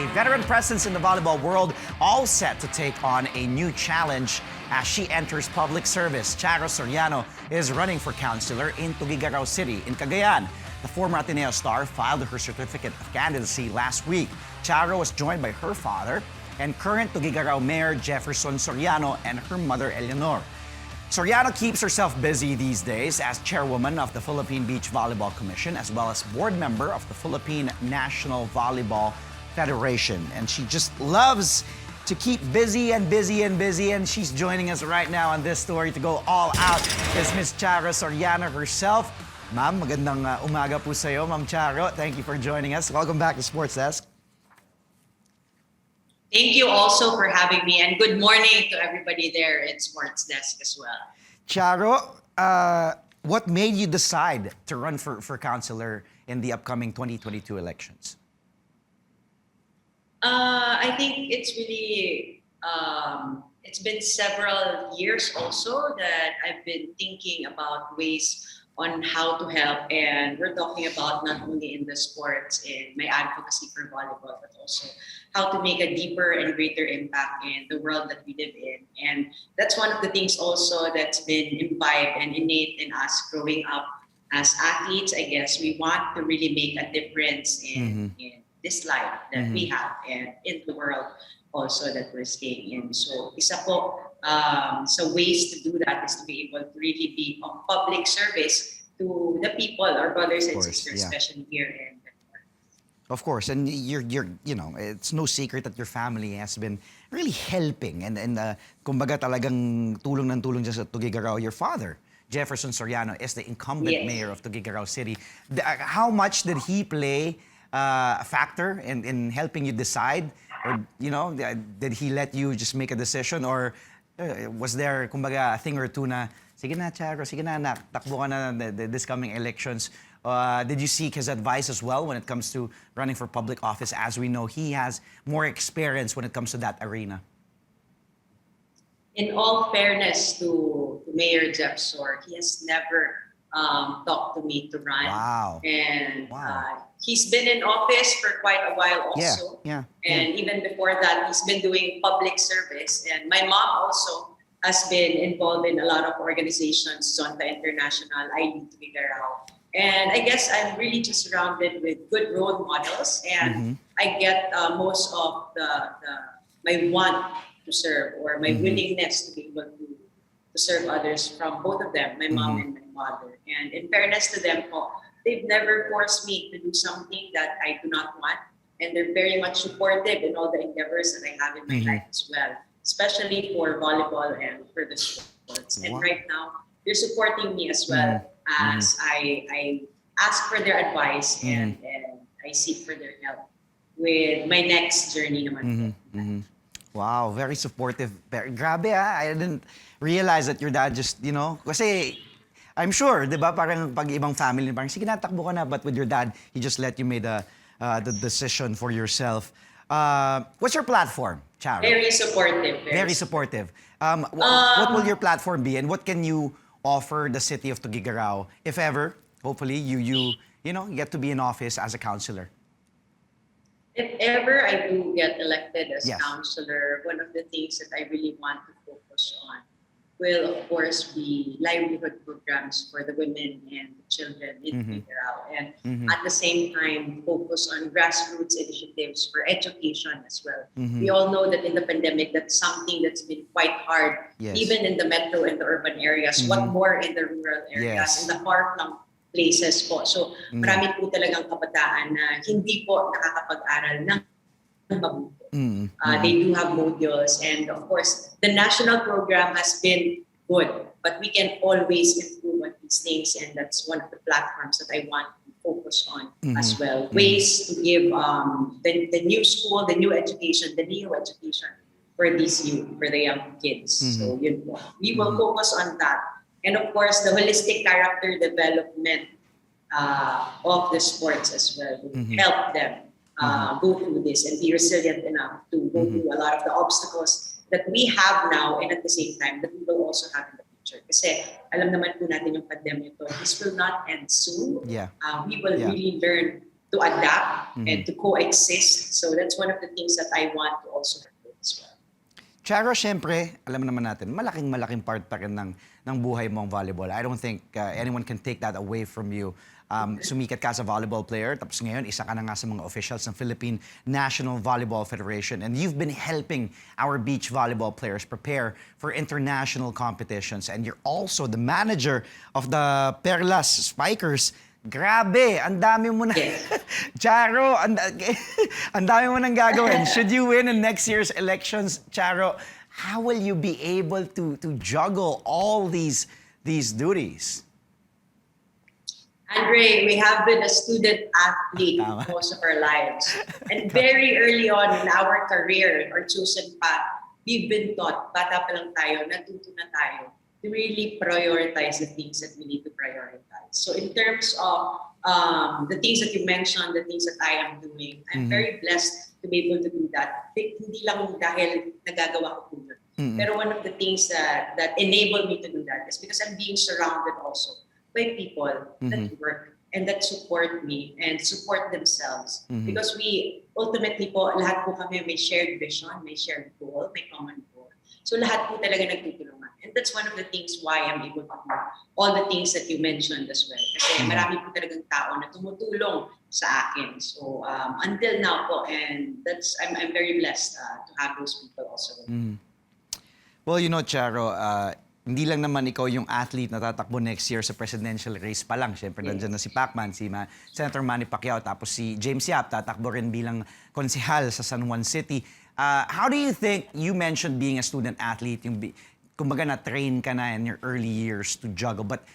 a veteran presence in the volleyball world, all set to take on a new challenge as she enters public service. Charo Soriano is running for councilor in Tuguegarao City in Cagayan. The former Ateneo star filed her certificate of candidacy last week. Charo was joined by her father and current Tuguegarao Mayor Jefferson Soriano and her mother Eleanor. Soriano keeps herself busy these days as chairwoman of the Philippine Beach Volleyball Commission, as well as board member of the Philippine National Volleyball Federation. And she just loves to keep busy and busy and busy. And she's joining us right now on this story to go all out is Miss Charo Soriano herself. Ma'am, magandang umaga po sa'yo, Ma'am Charo. Thank you for joining us. Welcome back to Sports Desk. Thank you also for having me, and good morning to everybody there at Sports Desk as well. Charo, what made you decide to run for councilor in the upcoming 2022 elections? I think it's really, it's been several years also that I've been thinking about ways on how to help, and we're talking about not only in the sports and my advocacy for volleyball, but also how to make a deeper and greater impact in the world that we live in. And that's one of the things also that's been imbibed and innate in us growing up as athletes. I guess we want to really make a difference in this life that we have and in the world also that we're staying in. So isa po so ways to do that is to be able to really be of public service to the people, our brothers and sisters, especially here in the north. Of course, and you're you know, it's no secret that your family has been really helping and kumbaga talagang tulong ng tulong dyan sa Tuguegarao. Your father, Jefferson Soriano, is the incumbent mayor of Tuguegarao City. How much did he play a factor in helping you decide? Or, you know, did he let you just make a decision? Or was there, kumbaga, a thing or two na, sige na, Charo, sige na, anak, takbo ka na this coming elections? Did you seek his advice as well when it comes to running for public office? As we know, he has more experience when it comes to that arena. In all fairness to Mayor Jeff Sor, he has never talked to me to run. Wow. And he's been in office for quite a while also. And even before that, he's been doing public service. And my mom also has been involved in a lot of organizations, Zonta International, ID Tuguegarao. And I guess I'm really just surrounded with good role models. And I get most of my want to serve or my willingness to be able to serve others from both of them, my mom and my mother. And in fairness to them, they've never forced me to do something that I do not want. And they're very much supportive in all the endeavors that I have in my life as well, especially for volleyball and for the sports. And right now, they're supporting me as well as I ask for their advice and I seek for their help with my next journey naman. Wow, very supportive. Grabe I didn't realize that your dad just, you know, kasi I'm sure, di ba, parang pag ibang family, parang sige na, takbo ka na, but with your dad, he just let you make the decision for yourself. What's your platform, Charo? Very supportive. Very supportive. What will your platform be, and what can you offer the city of Tuguegarao if ever, hopefully, you know, get to be in office as a councilor? If ever I do get elected as councilor, one of the things that I really want to focus on will, of course, be livelihood programs for the women and the children in Tuguegarao. And at the same time, focus on grassroots initiatives for education as well. We all know that in the pandemic, that's something that's been quite hard, even in the metro and the urban areas. What more in the rural areas, in the far-flung places po. So marami po talagang kabataan na hindi po nakakapag-aral ng mabuti. They do have modules, and of course, the national program has been good, but we can always improve on these things, and that's one of the platforms that I want to focus on as well. Ways to give the new school, the new education, the neo education for these youth, for the young kids. So yun po. We will focus on that. And of course, the holistic character development of the sports as well will help them go through this and be resilient enough to go through a lot of the obstacles that we have now, and at the same time that we will also have in the future. Kasi alam naman po natin yung pandemic to, this will not end soon. We will really learn to adapt and to coexist. So that's one of the things that I want to also do as well. Charo, syempre, alam naman natin, malaking part pa rin ng buhay mo ang volleyball. I don't think anyone can take that away from you. Sumikat ka sa volleyball player, tapos ngayon, isa ka na nga sa mga officials ng Philippine National Volleyball Federation. And you've been helping our beach volleyball players prepare for international competitions. And you're also the manager of the Perlas Spikers. Grabe, ang dami mo na. Charo, ang dami mo nang gagawin. Should you win in next year's elections, Charo, how will you be able to juggle all these duties? Andre, we have been a student athlete most of our lives. And very early on in our career or chosen path, we've been taught, bata pa lang tayo, natuto na tayo, to really prioritize the things that we need to prioritize. So in terms of the things that you mentioned, the things that I am doing, I'm very blessed to be able to do that. Hindi lang dahil nagagawa ko po yun. Pero one of the things that enable me to do that is because I'm being surrounded also by people that work and that support me and support themselves. Because we ultimately po, lahat po kami may shared vision, may shared goal, may common goal. So lahat po talaga nagtutulungan. And that's one of the things why I'm able to do all the things that you mentioned as well. Kasi marami po talagang tao na tumutulong sa akin. So until now po, and that's I'm very blessed to have those people also. Well, you know, Charo, hindi lang naman ikaw yung athlete na tatakbo next year sa presidential race pa lang. Siyempre, nandiyan na si Pacman, si Senator Manny Pacquiao, tapos si James Yap, tatakbo rin bilang konsehal sa San Juan City. How do you think, you mentioned being a student athlete, yung kumbaga na-train ka na in your early years to juggle, but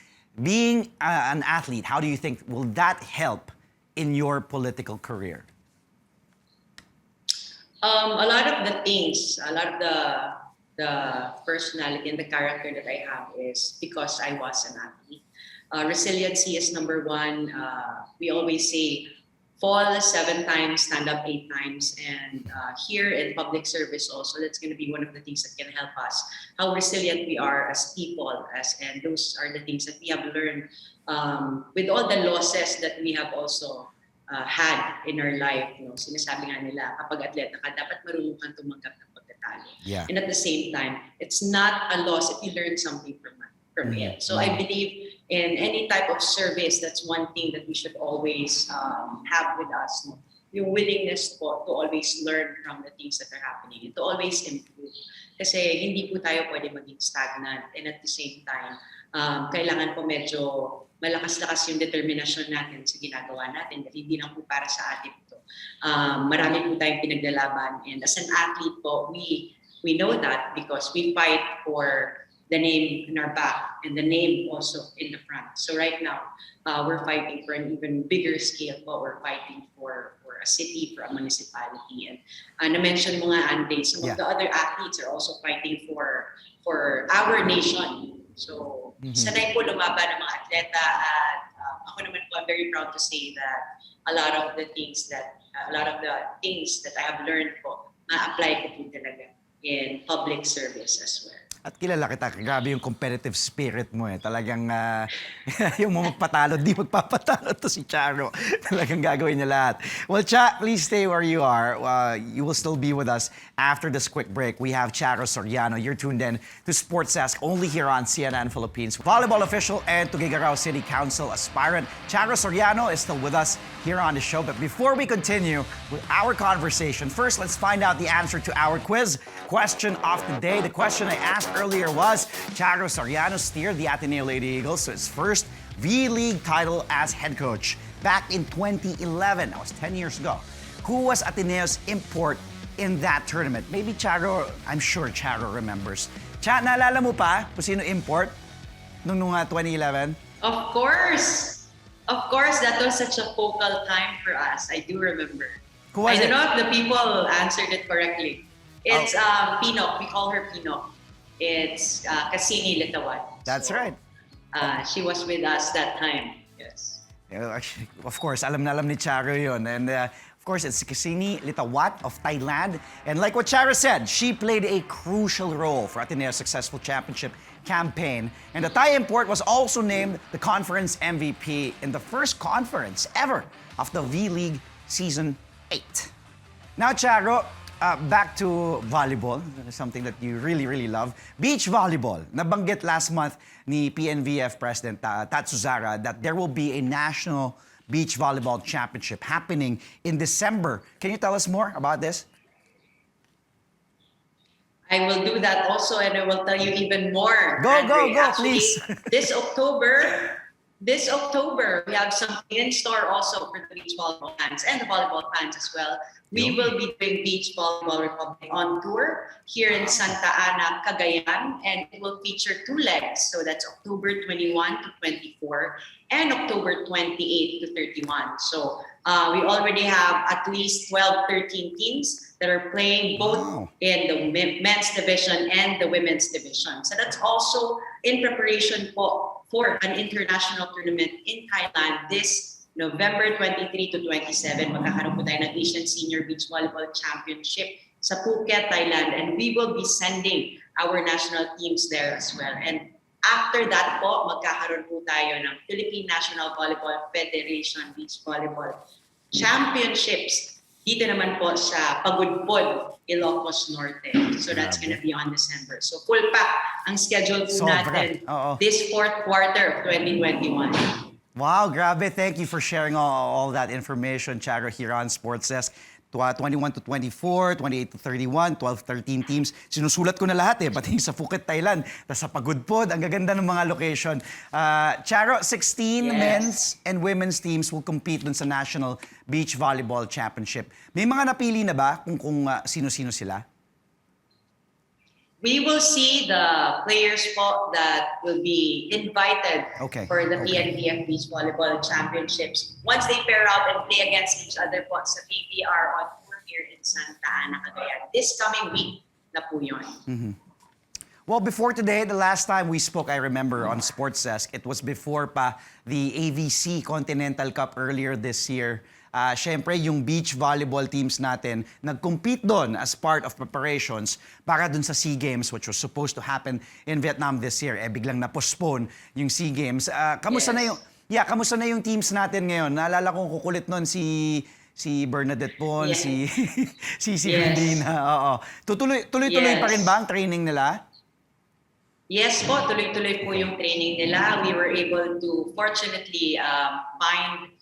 being an athlete, how do you think, will that help in your political career? A lot of the things, a lot of the personality and the character that I have is because I was an athlete. Resiliency is number one. We always say, fall 7 times, stand up 8 times. And here in public service also, that's going to be one of the things that can help us. How resilient we are as people. And those are the things that we have learned with all the losses that we have also had in our life. You know, sinasabi nga nila, kapag atleta ka, dapat marunong kang tumanggap ng pagkatalo. Yeah. And at the same time, it's not a loss if you learn something from it. So I believe in any type of service, that's one thing that we should always have with us. No? Yung willingness po to always learn from the things that are happening and to always improve. Kasi hindi po tayo pwede maging stagnant. And at the same time, kailangan po medyo malakas-lakas yung determinasyon natin sa ginagawa natin. Dahil hindi lang po para sa atin ito. Marami po tayong pinaglalaban. And as an athlete po, we know that because we fight for the name in our back and the name also in the front. So right now, we're fighting for an even bigger scale po. We're fighting for a city, for a municipality. And na-mention mo nga, Ante, some of the other athletes are also fighting for our nation. So sanay po lumaban ng mga atleta at ako naman po, I'm very proud to say that a lot of the things that I have learned po, ma-apply ko po talaga in public service as well. At kilala kita, grabe yung competitive spirit mo eh. Talagang yung magpatalo, di magpapatalo to si Charo. Talagang gagawin niya lahat. Well, Cha, please stay where you are. You will still be with us after this quick break. We have Charo Soriano. You're tuned in to Sports Desk only here on CNN Philippines. Volleyball official and Tuguegarao City Council aspirant Charo Soriano is still with us here on the show. But before we continue with our conversation, first let's find out the answer to our quiz. Question of the day. The question I asked earlier was, Charo Soriano steered the Ateneo Lady Eagles to its first V-League title as head coach back in 2011. That was 10 years ago. Who was Ateneo's import in that tournament? Maybe Charo, I'm sure Charo remembers. Cha, naalala mo pa kung sino import nung 2011? Of course, that was such a focal time for us. I do remember. Who was I it? don't know if the people answered it correctly. It's Pino. We call her Pino. It's Cassini Litawan. That's right. She was with us that time. Yes. Actually, of course, alam na alam ni Charo yun. And of course, it's Kisini Litawat of Thailand. And like what Charo said, she played a crucial role for Ateneo's successful championship campaign. And the Thai import was also named the conference MVP in the first conference ever of the V-League Season 8. Now, Charo, back to volleyball, something that you really love. Beach volleyball. Nabanggit last month ni PNVF President Tatsu Zara that there will be a national beach volleyball championship happening in December. Can you tell us more about this? I will do that also, and I will tell you even more. Go, Actually, please. this October, we have something in store also for the beach volleyball fans and the volleyball fans as well. We will be doing Beach Volleyball Republic on tour here in Santa Ana, Cagayan, and it will feature 2 legs. So that's October 21 to 24 and October 28 to 31. So we already have at least 12, 13 teams that are playing both in the men's division and the women's division. So that's also in preparation for an international tournament in Thailand this November 23 to 27. Magkakaroon po tayo ng Asian Senior Beach Volleyball Championship sa Phuket, Thailand. And we will be sending our national teams there as well. And after that po, magkakaroon po tayo ng Philippine National Volleyball Federation Beach Volleyball Championships dito naman po sa Pagudpod, Ilocos Norte. So that's gonna be on December. So full pack ang schedule po natin this 4th quarter of 2021. Wow, grabe. Thank you for sharing all that information, Charo, here on Sports Desk. 21 to 24, 28 to 31, 12, 13 teams. Sinusulat ko na lahat pati sa Phuket, Thailand. Tapos sa Pagudpod, ang gaganda ng mga location. Charo, 16 men's and women's teams will compete dun sa National Beach Volleyball Championship. May mga napili na ba kung sino-sino sila? We will see the players po that will be invited for the PNBF Beach Volleyball Championships. Once they pair out and play against each other po sa PBR on tour here in Santa Ana, Cagayan. This coming week na po yun. Well, before today, the last time we spoke, I remember, on Sports Desk, it was before pa the AVC Continental Cup earlier this year. Siyempre, yung beach volleyball teams natin nag-compete doon as part of preparations para doon sa SEA Games, which was supposed to happen in Vietnam this year. Biglang na-postpone yung SEA Games. Kamusta na yung teams natin ngayon? Naalala kong kukulit noon si Bernadette Pon, si Medina. Tuloy-tuloy pa rin ba ang training nila? Yes po, tuloy-tuloy po yung training nila. We were able to fortunately find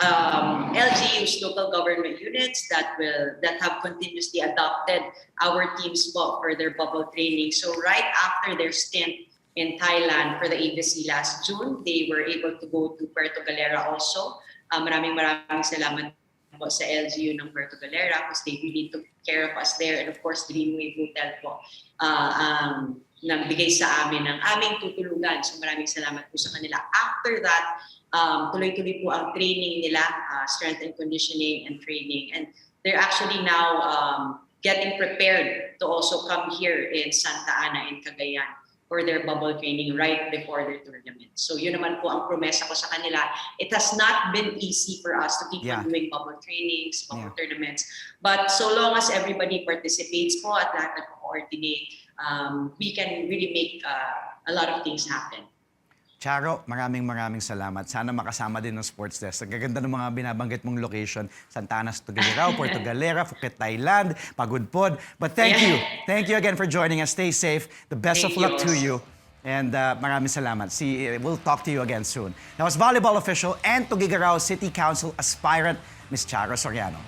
LGU's local government units that have continuously adopted our teams po for their bubble training. So right after their stint in Thailand for the AVC last June, they were able to go to Puerto Galera also. Maraming salamat po sa LGU ng Puerto Galera because they really took care of us there. And of course, Dreamwave Hotel po nagbigay sa amin ng aming tutulugan. So maraming salamat po sa kanila. After that, tuloy-tuloy po ang training nila, strength and conditioning and training. And they're actually now getting prepared to also come here in Santa Ana in Cagayan for their bubble training right before their tournament. So yun naman po ang promesa ko sa kanila. It has not been easy for us to keep on doing bubble trainings, bubble tournaments. But so long as everybody participates po at lahat nag-coordinate, we can really make a lot of things happen. Charo, maraming salamat. Sana makasama din ng Sports Desk. Ang gaganda ng mga binabanggit mong location. Santa Ana, Tuguegarao, Puerto Galera, Phuket, Thailand, Pagudpod. But thank you. Thank you again for joining us. Stay safe. The best of luck to you. And maraming salamat. We'll talk to you again soon. That was volleyball official and Tuguegarao City Council aspirant, Ms. Charo Soriano.